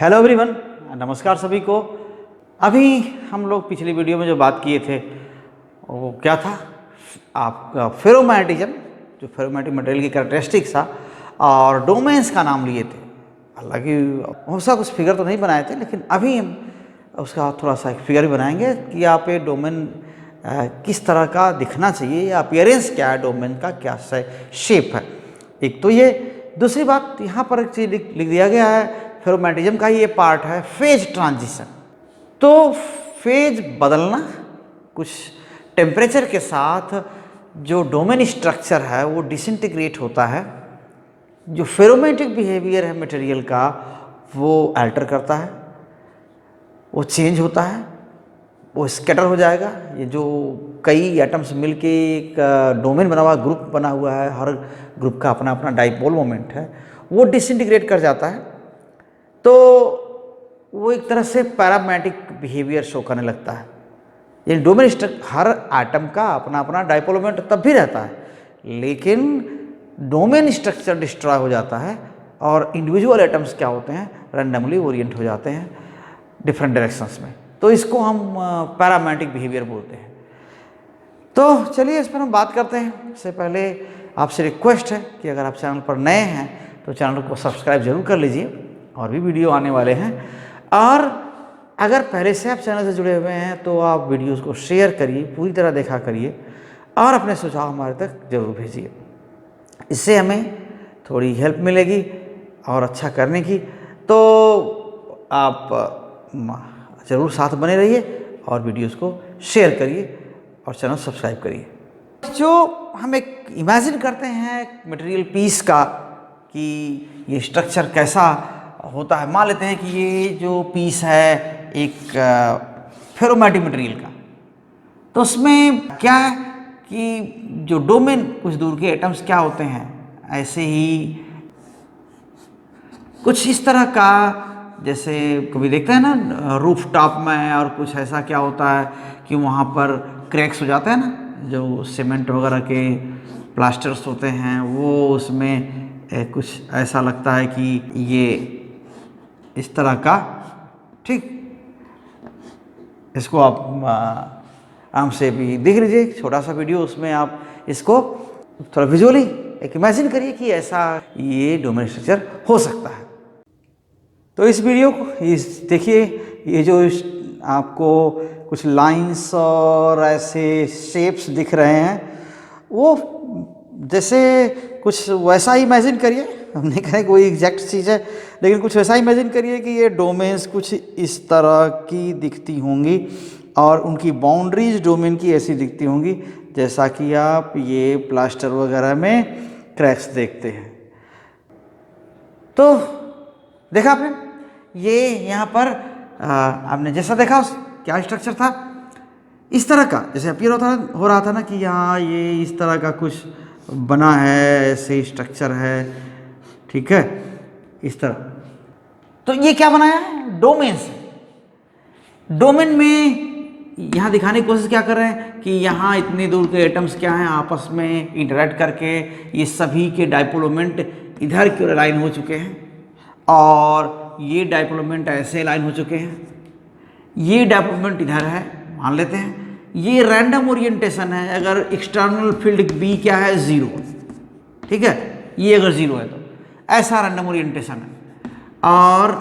Hello everyone, नमस्कार सभी को। अभी हम लोग पिछली वीडियो में जो बात किए थे वो क्या था, आपका फेरोमैग्नेटिज्म, जो फेरोमैग्नेटिक मटेरियल की कैरेक्टरिस्टिक्स था और डोमेन्स का नाम लिए थे। हालांकि उसका कुछ फिगर तो नहीं बनाए थे, लेकिन अभी हम उसका थोड़ा सा एक फिगर भी बनाएंगे कि आप ये डोमेन किस तरह का दिखना चाहिए या अपीयरेंस क्या है, डोमेन का क्या शेप है। एक तो ये, दूसरी बात यहाँ पर एक चीज़ लिख दिया गया है, फेरोमैग्नेटिज्म का ये पार्ट है फेज ट्रांजिशन। तो फेज बदलना, कुछ टेम्परेचर के साथ जो डोमेन स्ट्रक्चर है वो डिसइंटीग्रेट होता है, जो फेरोमैग्नेटिक बिहेवियर है मटेरियल का वो अल्टर करता है, वो चेंज होता है, वो स्कैटर हो जाएगा। ये जो कई एटम्स मिलके एक डोमेन बना हुआ, ग्रुप बना हुआ है, हर ग्रुप का अपना अपना डाइपोल मोमेंट है, वो डिसइंटीग्रेट कर जाता है। तो वो एक तरह से पैरामैग्नेटिक बिहेवियर शो करने लगता है। यानी डोमेन स्ट्रक्चर, हर एटम का अपना अपना डाइपोल मोमेंट तब भी रहता है, लेकिन डोमेन स्ट्रक्चर डिस्ट्रॉय हो जाता है और इंडिविजुअल एटम्स क्या होते हैं, रैंडमली ओरिएंट हो जाते हैं डिफरेंट डायरेक्शंस में। तो इसको हम पैरामैग्नेटिक बिहेवियर बोलते हैं। तो चलिए इस पर हम बात करते हैं। इससे पहले आपसे रिक्वेस्ट है कि अगर आप चैनल पर नए हैं तो चैनल को सब्सक्राइब जरूर कर लीजिए, और भी वीडियो आने वाले हैं। और अगर पहले से आप चैनल से जुड़े हुए हैं तो आप वीडियोस को शेयर करिए, पूरी तरह देखा करिए और अपने सुझाव हमारे तक जरूर भेजिए। इससे हमें थोड़ी हेल्प मिलेगी और अच्छा करने की। तो आप ज़रूर साथ बने रहिए और वीडियोस को शेयर करिए और चैनल सब्सक्राइब करिए। जो हम एक इमेजिन करते हैं मटेरियल पीस का कि ये स्ट्रक्चर कैसा होता है, मान लेते हैं कि ये जो पीस है एक फेरोमैग्नेटिक मटेरियल का, तो उसमें क्या है कि जो डोमेन, कुछ दूर के एटम्स क्या होते हैं, ऐसे ही कुछ इस तरह का, जैसे कभी देखते हैं ना रूफ टॉप में, और कुछ ऐसा क्या होता है कि वहाँ पर क्रैक्स हो जाते हैं ना, जो सीमेंट वगैरह के प्लास्टर्स होते हैं वो उसमें कुछ ऐसा लगता है कि ये इस तरह का, ठीक। इसको आप आराम से भी देख लीजिए, छोटा सा वीडियो, उसमें आप इसको थोड़ा विजुअली एक इमेजिन करिए कि ऐसा ये डोमेन स्ट्रक्चर हो सकता है। तो इस वीडियो को देखिए, ये जो आपको कुछ लाइंस और ऐसे शेप्स दिख रहे हैं, वो जैसे कुछ वैसा ही इमेजिन करिए। हम नहीं करें कोई एग्जैक्ट चीज़ है, लेकिन कुछ वैसा इमेजिन करिए कि ये डोमेन्स कुछ इस तरह की दिखती होंगी और उनकी बाउंड्रीज डोमेन की ऐसी दिखती होंगी जैसा कि आप ये प्लास्टर वगैरह में क्रैक्स देखते हैं। तो देखा आपने, ये यहाँ पर आपने जैसा देखा क्या स्ट्रक्चर था, इस तरह का जैसे अपीयर हो रहा था ना कि यहाँ ये इस तरह का कुछ बना है, ऐसे स्ट्रक्चर है, ठीक है, इस तरह। तो ये क्या बनाया है, डोमेन से। डोमेन में यहाँ दिखाने की कोशिश क्या कर रहे हैं कि यहाँ इतनी दूर के एटम्स क्या हैं, आपस में इंटरेक्ट करके ये सभी के डाइपोल मोमेंट इधर की ओर अलाइन हो चुके हैं, और ये डाइपोल मोमेंट ऐसे अलाइन हो चुके हैं, ये डाइपोल मोमेंट इधर है, मान लेते हैं। ये रैंडम ओरिएंटेशन है। अगर एक्सटर्नल फील्ड बी क्या है, 0, ठीक है, ये अगर 0 है तो ऐसा रैंडम ओरिएंटेशन है। और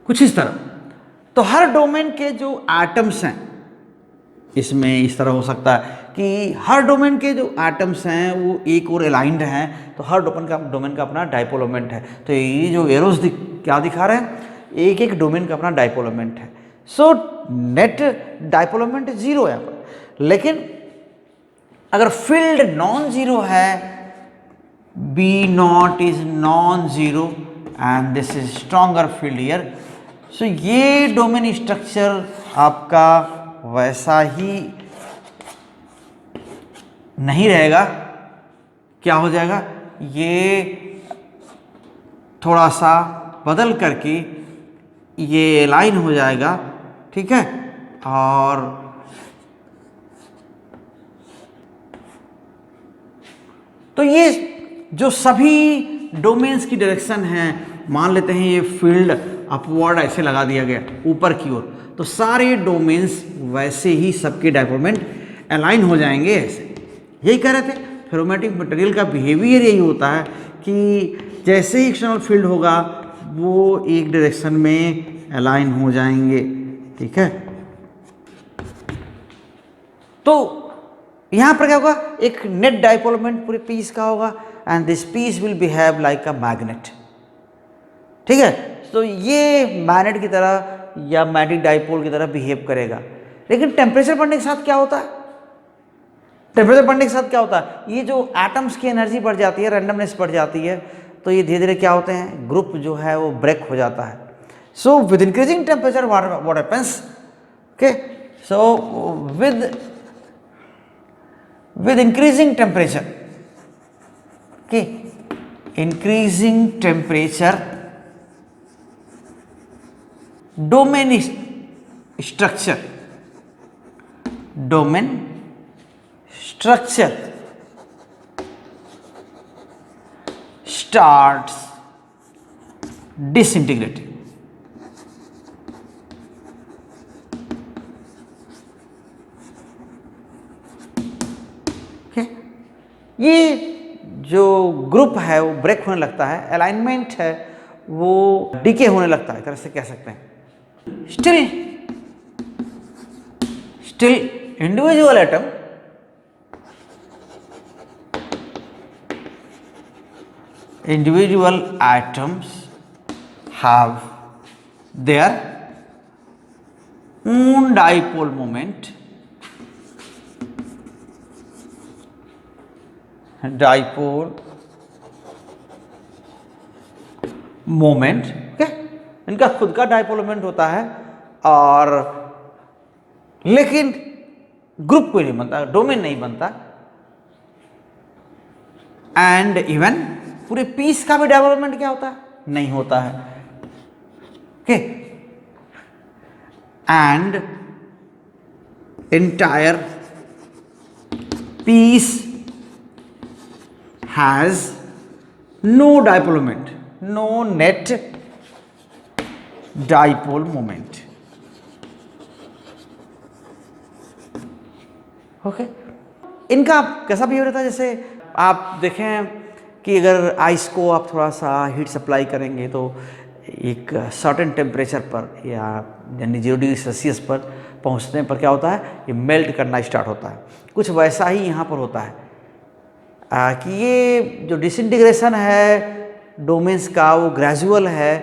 कुछ इस तरह। तो हर डोमेन के जो एटम्स हैं, इसमें इस तरह हो सकता है कि हर डोमेन के जो एटम्स हैं वो एक और अलाइंड हैं, तो हर डोमेन का अपना डाइपोल मोमेंट है। तो ये जो एरोस क्या दिखा रहे हैं, एक एक डोमेन का अपना डाइपोल मोमेंट है। सो नेट डाइपोल मोमेंट 0 है यहाँ पर। लेकिन अगर फील्ड नॉन जीरो है, B naught is non zero and this is stronger field here, so ये डोमेन स्ट्रक्चर आपका वैसा ही नहीं रहेगा। क्या हो जाएगा, ये थोड़ा सा बदल करके ये लाइन हो जाएगा, ठीक है, और तो ये जो सभी डोमेन्स की डायरेक्शन है, मान लेते हैं ये फील्ड अपवर्ड ऐसे लगा दिया गया ऊपर की ओर, तो सारे डोमेन्स वैसे ही सबके डाइपोल मोमेंट अलाइन हो जाएंगे ऐसे। यही कह रहे थे फेरोमैग्नेटिक मटेरियल का बिहेवियर यही होता है कि जैसे ही एक्सटर्नल फील्ड होगा वो एक डायरेक्शन में अलाइन हो जाएंगे, ठीक है। तो यहां पर क्या होगा, एक नेट डाइपोल मोमेंट पूरे पीस का होगा and this piece will behave like a magnet, ठीक है। तो ये मैग्नेट की तरह या मैग्नेटिक डाइपोल की तरह बिहेव करेगा। लेकिन टेम्परेचर बढ़ने के साथ क्या होता है, टेम्परेचर बढ़ने के साथ क्या होता है, ये जो एटम्स की एनर्जी बढ़ जाती है, रैंडमनेस बढ़ जाती है, तो ये धीरे धीरे क्या होते हैं, ग्रुप जो है वो ब्रेक हो जाता है। So with increasing temperature what happens, okay, so with increasing temperature, okay, increasing temperature, domain structure starts disintegrating, ये जो ग्रुप है वो ब्रेक होने लगता है, अलाइनमेंट है वो डीके होने लगता है, एक तरह से कह सकते हैं। Still individual atoms have their own dipole moment, okay, इनका खुद का डाइपोल मोमेंट होता है, और लेकिन ग्रुप कोई नहीं बनता, डोमेन नहीं बनता, एंड इवन पूरे पीस का भी डेवलपमेंट क्या होता है, नहीं होता है, okay, and entire piece has no dipole moment, no net dipole moment, okay. इनका कैसा बिहेवियर रहता है, जैसे आप देखें कि अगर आइस को आप थोड़ा सा हीट सप्लाई करेंगे तो एक सर्टेन टेम्परेचर पर या यानी 0 डिग्री सेल्सियस पर पहुंचने पर क्या होता है, ये मेल्ट करना स्टार्ट होता है। कुछ वैसा ही यहाँ पर होता है कि ये जो डिसइंटीग्रेशन है डोमेन्स का वो ग्रेजुअल है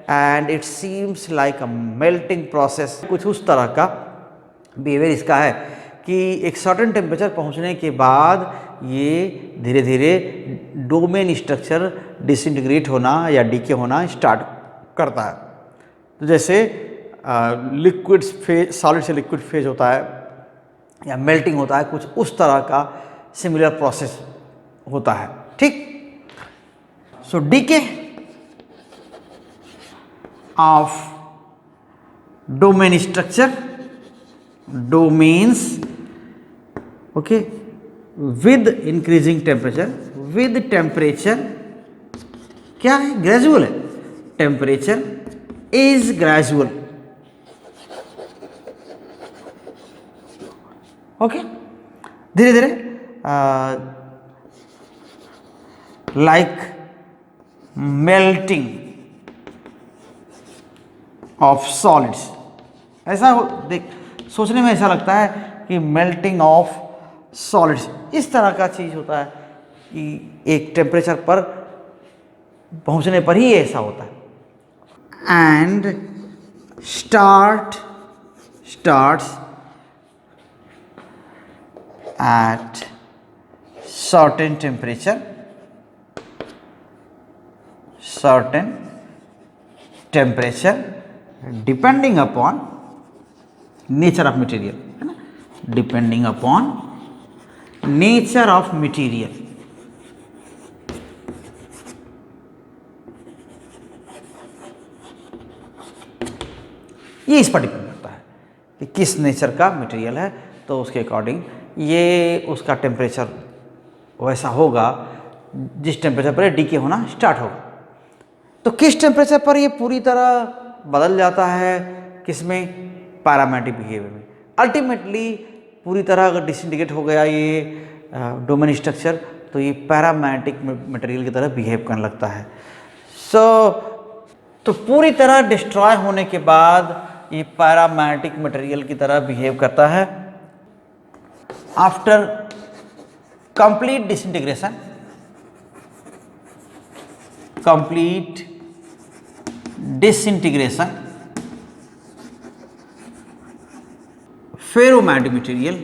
and it seems like a melting process. कुछ उस तरह का बिहेवियर इसका है कि एक सर्टेन टेम्परेचर पहुंचने के बाद ये धीरे धीरे डोमेन स्ट्रक्चर डिसइंटीग्रेट होना या डीके होना स्टार्ट करता है। तो जैसे लिक्विड फेज, सॉलिड से लिक्विड फेज होता है या मेल्टिंग होता है, कुछ उस तरह का सिमिलर प्रोसेस होता है, ठीक। So decay of domain structure, domains, okay, with increasing temperature, with temperature क्या है, ग्रेजुअल है, टेम्परेचर इज ग्रेजुअल, ओके, धीरे धीरे like melting of solids, ऐसा देख सोचने में ऐसा लगता है कि मेल्टिंग ऑफ सॉलिड्स इस तरह का चीज होता है कि एक टेम्परेचर पर पहुंचने पर ही ऐसा होता है। And starts at certain temperature depending upon nature of material, है ना, depending upon nature of material, ये इस पर डिपेंड करता है कि किस नेचर का मटेरियल है, तो उसके अकॉर्डिंग ये उसका टेम्परेचर वैसा होगा जिस टेम्परेचर पर डीके होना स्टार्ट होगा। तो किस टेम्परेचर पर ये पूरी तरह बदल जाता है, किसमें, पैरामेटिक बिहेवियर में। अल्टीमेटली पूरी तरह अगर डिसइंटीग्रेट हो गया ये डोमेन स्ट्रक्चर, तो ये पैरामेटिक मटेरियल की तरह बिहेव करने लगता है। तो पूरी तरह डिस्ट्रॉय होने के बाद ये पैरामेटिक मटेरियल की तरह बिहेव करता है। After complete disintegration, complete disintegration, ferromagnetic material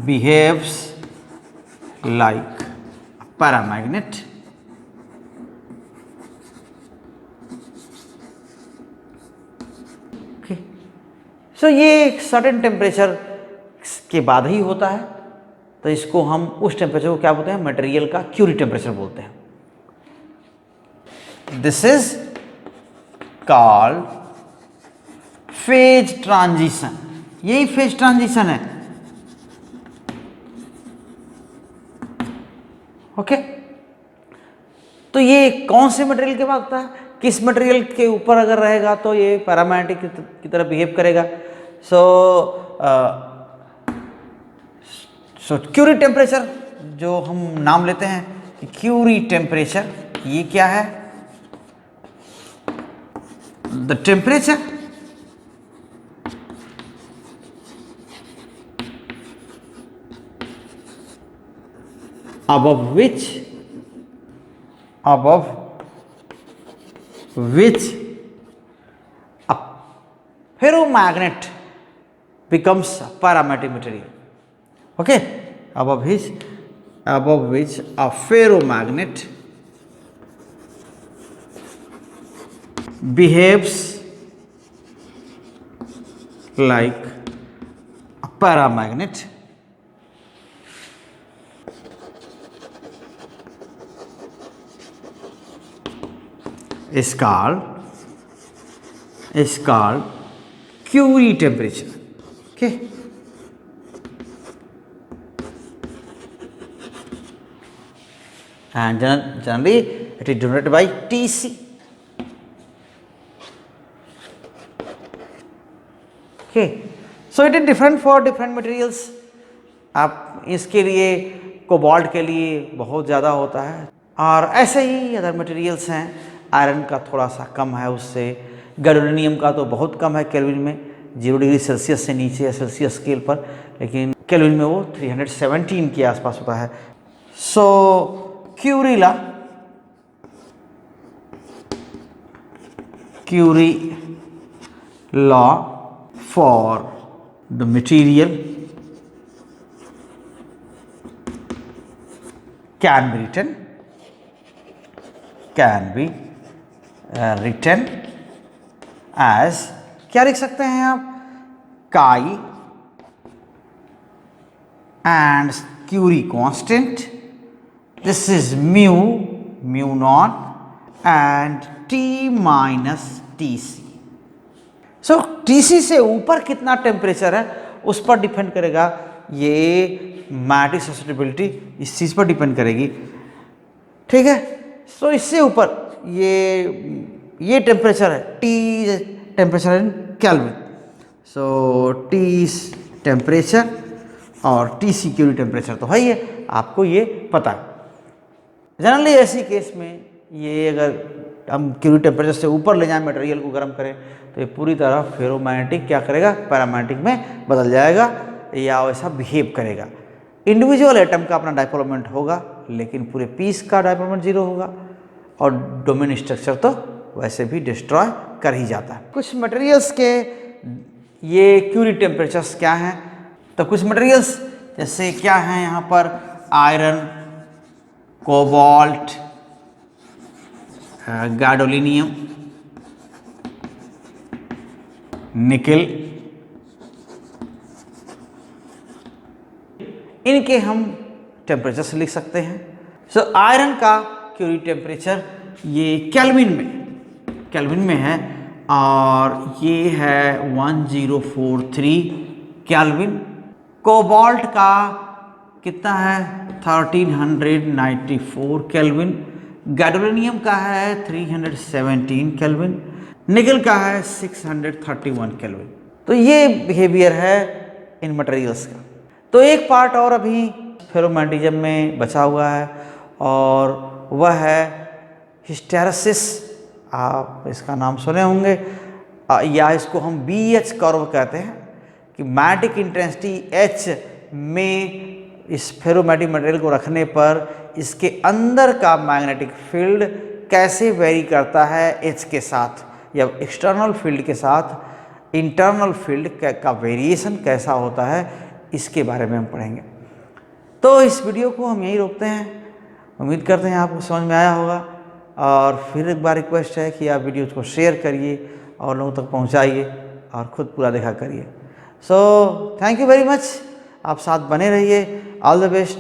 behaves like a paramagnet. Okay. So ये एक सर्टेन टेम्परेचर के बाद ही होता है, तो इसको हम उस टेम्परेचर को क्या बोलते हैं, मटेरियल का क्यूरी टेम्परेचर बोलते हैं। This is called phase transition. यही फेज ट्रांजिशन है। ओके तो ये कौन से मटेरियल के बाद होता है, किस मटेरियल के ऊपर अगर रहेगा तो ये पैरामैग्नेटिक की तरह बिहेव करेगा। सो क्यूरी टेम्परेचर जो हम नाम लेते हैं कि क्यूरी टेम्परेचर, ये क्या है, the temperature above which a ferromagnet becomes a paramagnetic material. Okay, above which a ferromagnet behaves like a paramagnet. Is called Curie temperature. Okay. And generally it is denoted by Tc. Okay. So it is different for different materials. आप इसके लिए cobalt के लिए बहुत ज़्यादा होता है, और ऐसे ही अदर मटेरियल्स हैं। आयरन का थोड़ा सा कम है उससे, गैडोलिनियम का तो बहुत कम है केल्विन में, 0 डिग्री सेल्सियस से नीचे है सेल्सियस स्केल पर, लेकिन केल्विन में वो 317 के आसपास होता है। So Curie law for the material can be written as, क्या लिख सकते हैं आप, chi and Curie constant, this is mu naught and T minus T C. So T C से ऊपर कितना टेम्परेचर है उस पर डिपेंड करेगा, ये मैग्नेटिक ससेप्टिबिलिटी इस चीज़ पर डिपेंड करेगी। ठीक है, सो इससे ऊपर ये टेम्परेचर है, T temperature in kelvin. So T temperature और टी सी क्यूरी टेम्परेचर तो है ही है, आपको ये पता है। जनरली ऐसी केस में ये अगर हम क्यूरी टेम्परेचर से ऊपर ले जाएं, मटेरियल को गर्म करें, तो ये पूरी तरह फेरोमैग्नेटिक क्या करेगा, पैरामैग्नेटिक में बदल जाएगा या वैसा बिहेव करेगा। इंडिविजुअल एटम का अपना डायपोल मोमेंट होगा, लेकिन पूरे पीस का डायपोल मोमेंट 0 होगा, और डोमेन स्ट्रक्चर तो वैसे भी डिस्ट्रॉय कर ही जाता है। कुछ मटेरियल्स के ये क्यूरी टेम्परेचर्स क्या हैं, तो कुछ मटेरियल्स जैसे क्या हैं यहाँ पर, आयरन, कोबाल्ट, गैडोलिनियम, निकेल, इनके हम टेम्परेचर से लिख सकते हैं। सो आयरन का क्यूरी टेम्परेचर ये केल्विन में है और ये है 1043 केल्विन। कोबाल्ट का कितना है 1394 केल्विन। गैडोलिनियम का है 317 केल्विन। निकल का है 631 केल्विन। तो ये बिहेवियर है इन मटेरियल्स का। तो एक पार्ट और अभी फेरोमैग्नेटिज्म में बचा हुआ है और वह है हिस्टेरेसिस। आप इसका नाम सुने होंगे या इसको हम BH कर्व कहते हैं कि मैग्नेटिक इंटेंसिटी H में इस फेरोमैग्नेटिक मटेरियल को रखने पर इसके अंदर का मैग्नेटिक फील्ड कैसे वेरी करता है H के साथ या एक्सटर्नल फील्ड के साथ इंटरनल फील्ड का वेरिएशन कैसा होता है, इसके बारे में हम पढ़ेंगे। तो इस वीडियो को हम यहीं रोकते हैं। उम्मीद करते हैं आपको समझ में आया होगा और फिर एक बार रिक्वेस्ट है कि आप वीडियो को शेयर करिए और लोगों तक पहुंचाइए और ख़ुद पूरा देखा करिए। So thank you very much. आप साथ बने रहिए। All the best.